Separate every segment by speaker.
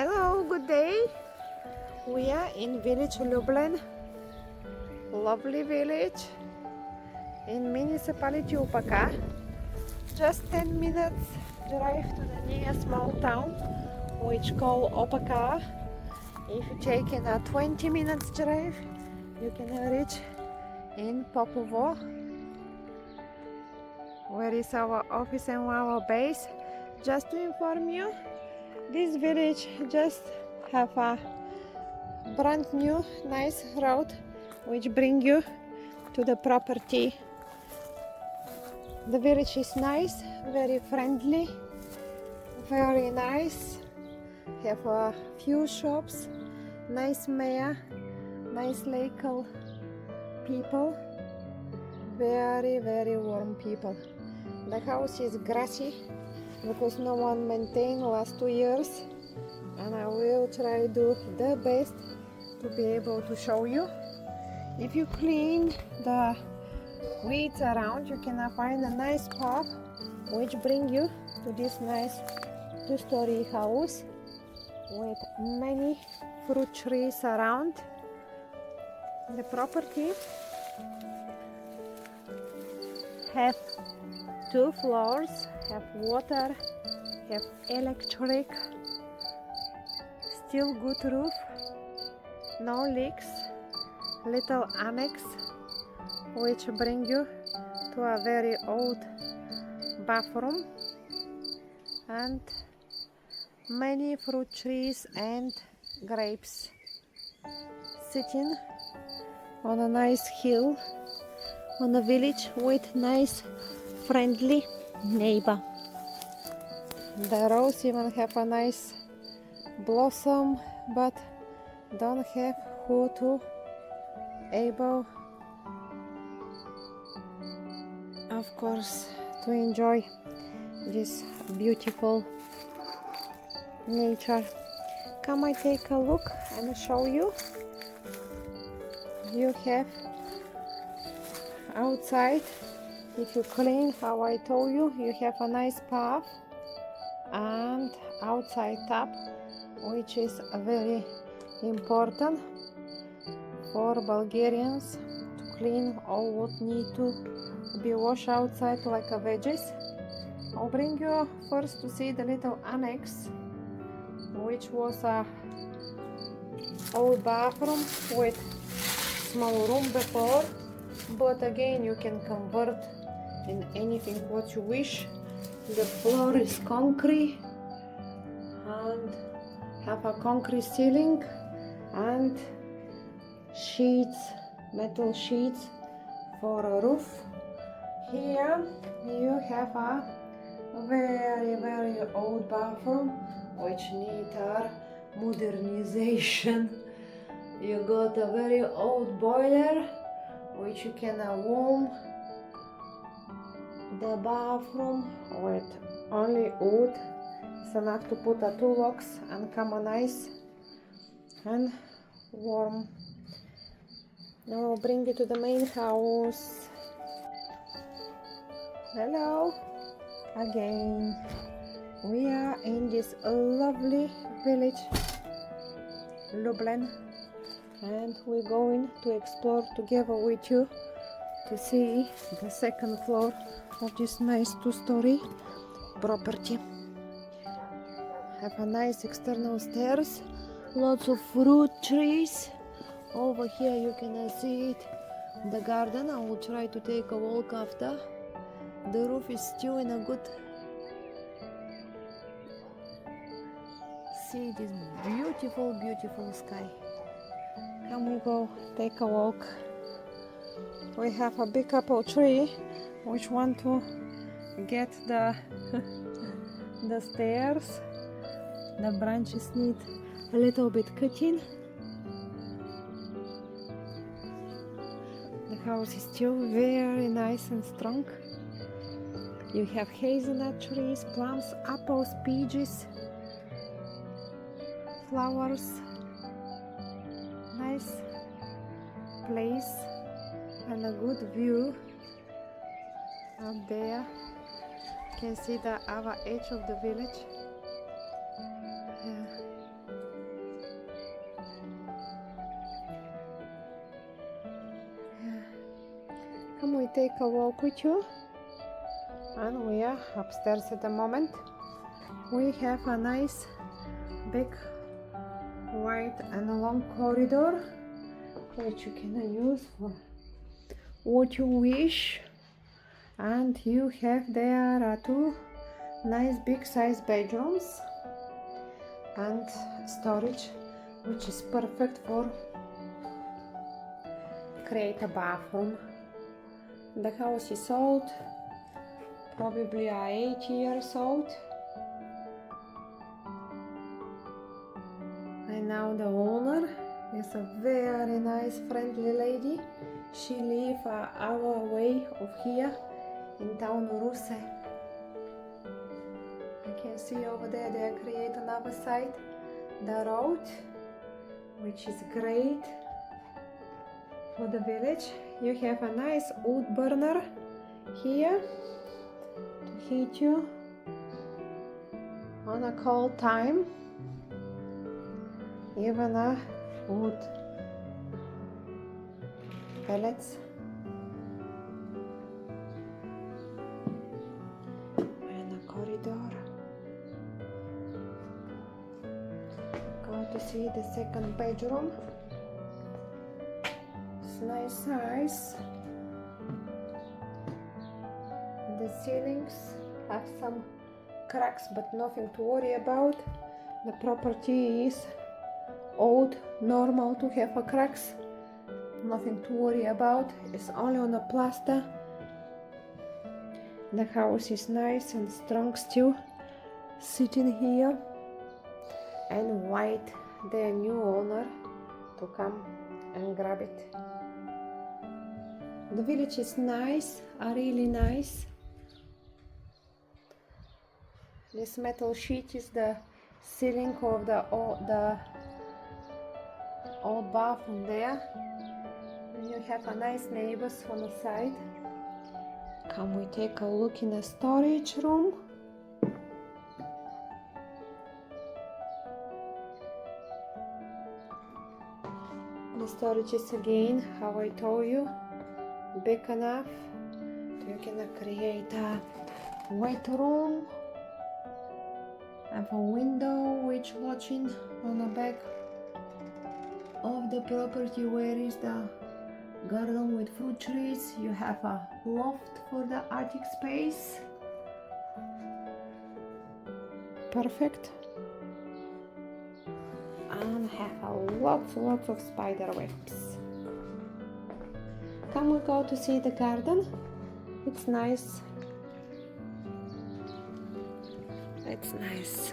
Speaker 1: Hello, good day. We are in Village Lyublen, lovely village in municipality Upaka. Just 10 minutes drive to the nearest small town, which called Opaka. If you take in a 20 minutes drive, you can reach in Popovo, where is our office and our base. Just to inform you, this village just have a brand new nice road which bring you to the property. The village is nice, very friendly, very nice. Have a few shops, nice mayor, nice local people, very warm people. The house is grassy because no one maintained last 2 years, and I will try do the best to be able to show you. If you clean the weeds around, you can find a nice path which bring you to this nice 2-story house with many fruit trees around. The property have 2 floors, have water, have electric, still good roof, no leaks, little annex which bring you to a very old bathroom, and many fruit trees and grapes sitting on a nice hill on a village with nice friendly neighbor. The rose even have a nice blossom, but don't have who to able, of course, to enjoy this beautiful nature. Come and take a look and show you. You have outside, if you clean how I told you, you have a nice path and outside tap, which is very important for Bulgarians to clean all what need to be washed outside like a veggies. I'll bring you first to see the little annex, which was a old bathroom with small room before, but again you can convert in anything what you wish. The floor is concrete and have a concrete ceiling and sheets, metal sheets for a roof. Here you have a very old bathroom which need a modernization. You got a very old boiler which you can warm the bathroom with only wood. It's enough to put 2 locks and come nice and warm. Now I'll bring you to the main house. Hello again. We are in this lovely village Lyublen, and we're going to explore together with you to see the 2nd floor of this nice 2-story property. Have a nice external stairs, lots of fruit trees. Over here you can see it, the garden. I will try to take a walk after. The roof is still in a good. See this beautiful sky. Come, we go take a walk. We have a big apple tree which want to get the the stairs. The branches need a little bit cutting. The house is still very nice and strong. You have hazelnut trees, plums, apples, peaches, flowers. Nice place and a good view up there. You can see the other edge of the village. Come we take a walk with you. And we are upstairs at the moment. We have a nice big wide and long corridor which you can use for what you wish. And you have there two nice big size bedrooms and storage, which is perfect for create a bathroom. The house is old, probably 8 years old, and now the owner is a very nice friendly lady. She lives an hour away of here in town Ruse. I can see over there they create another side, the road, which is great for the village. You have a nice wood burner here to heat you on a cold time, even a wood pellets. And a corridor. Go to see the second bedroom. It's nice size. The ceilings have some cracks, but nothing to worry about. The property is old, normal to have a cracks. Nothing to worry about. It's only on a plaster. The house is nice and strong still, sitting here, and wait the new owner to come and grab it. The village is nice, really nice. This metal sheet is the ceiling of the old bathroom there. And you have a nice neighbors on the side. Come we take a look in the storage room. The storage is again, how I told you, big enough so you can create a wet room. Have a window which looking on the back of the property where is the garden with fruit trees. You have a loft for the attic space. Perfect. And have a lots of spider webs. Come we go to see the garden. It's nice. It's nice.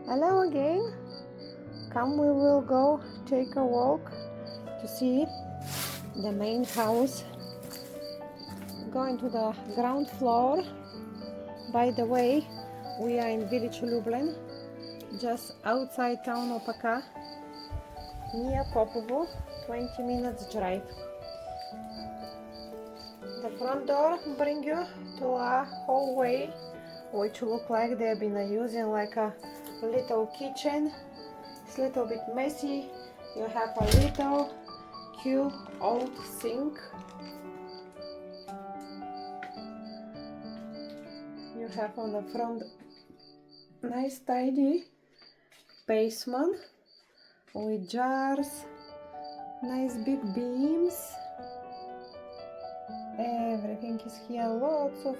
Speaker 1: Hello again. Come we will go take a walk to see the main house. Going to the ground floor. By the way, we are in Village Lyublen, just outside town Opaka, near Popovo, 20 minutes drive. The front door bring you to a hallway which look like they've been using like a little kitchen. It's a little bit messy. You have a little cute old sink. You have on the front nice tidy basement with jars, nice big beams. Everything is here. Lots of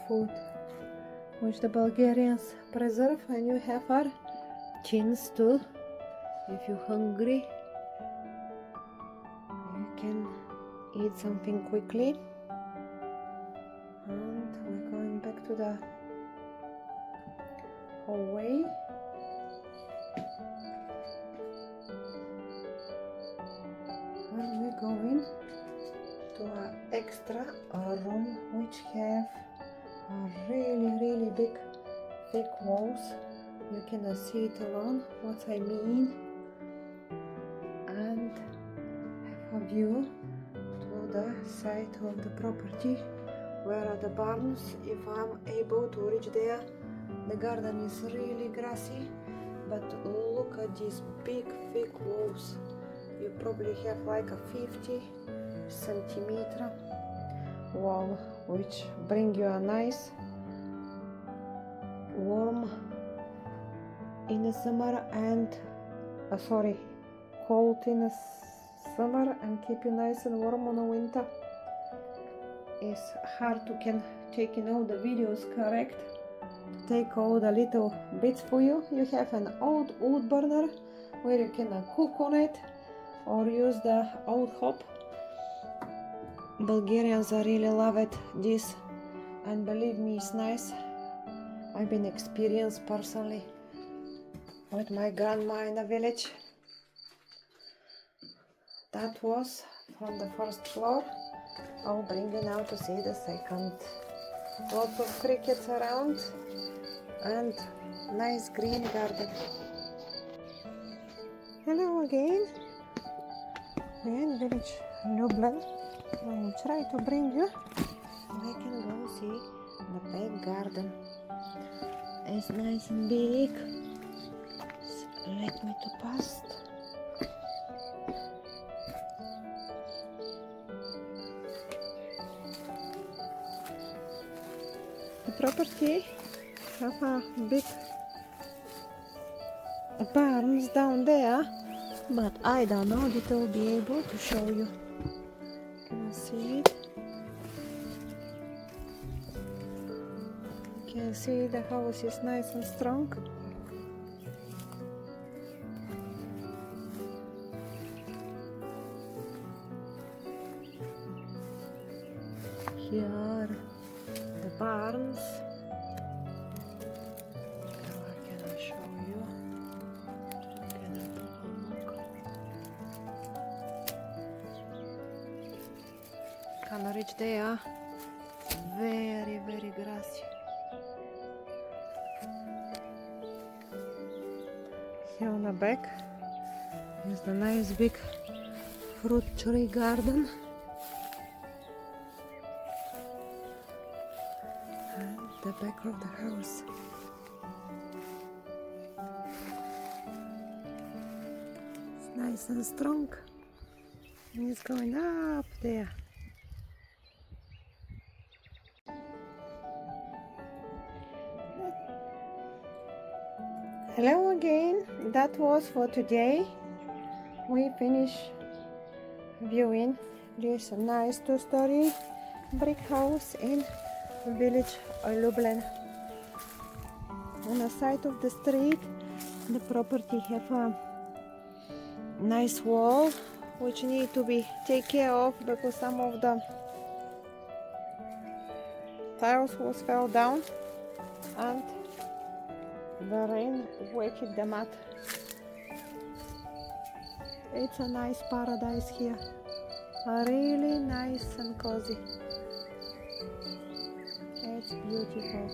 Speaker 1: food which the Bulgarians preserve, and you have our tins too. If you're hungry, you can eat something quickly. And we're going back to the hallway. And we're going to an extra room which have a really big thick walls. You cannot see it alone, what I mean. And have a view to the side of the property where are the barns. If I'm able to reach there, the garden is really grassy, but look at these big thick walls. you probably have like a 50 centimeter wall, which bring you a nice warm in the summer and cold in the summer and keep you nice and warm on the winter. It's hard to can take in all the videos correct, take all the little bits for you. You have an old wood burner where you can cook on it or use the old hob. Bulgarians really love it, this, and believe me, it's nice. I've been experienced personally with my grandma in the village. That was from the first floor. I'll bring you now to see the second. Lots of crickets around and nice green garden. Hello again. We're in Village Lyublen. I will try to bring you. We can go see the big garden. It's nice and big. Let me to pass. The property have a big barns down there, but I don't know that I'll be able to show you. Can you see it? You can see the house is nice and strong. Here are the barns. What can I show you? Can I have a look? Can I reach there? Very, very grassy. Here on the back is the nice big fruit tree garden. And the back of the house. It's nice and strong. And it's going up there. Hello again. That was for today. We finish viewing this nice two-story brick house in Village Lyublen. On the side of the street, the property have a nice wall which need to be taken care of because some of the tiles was fell down and the rain wetted the mat. It's a nice paradise here, really nice and cozy. It's beautiful.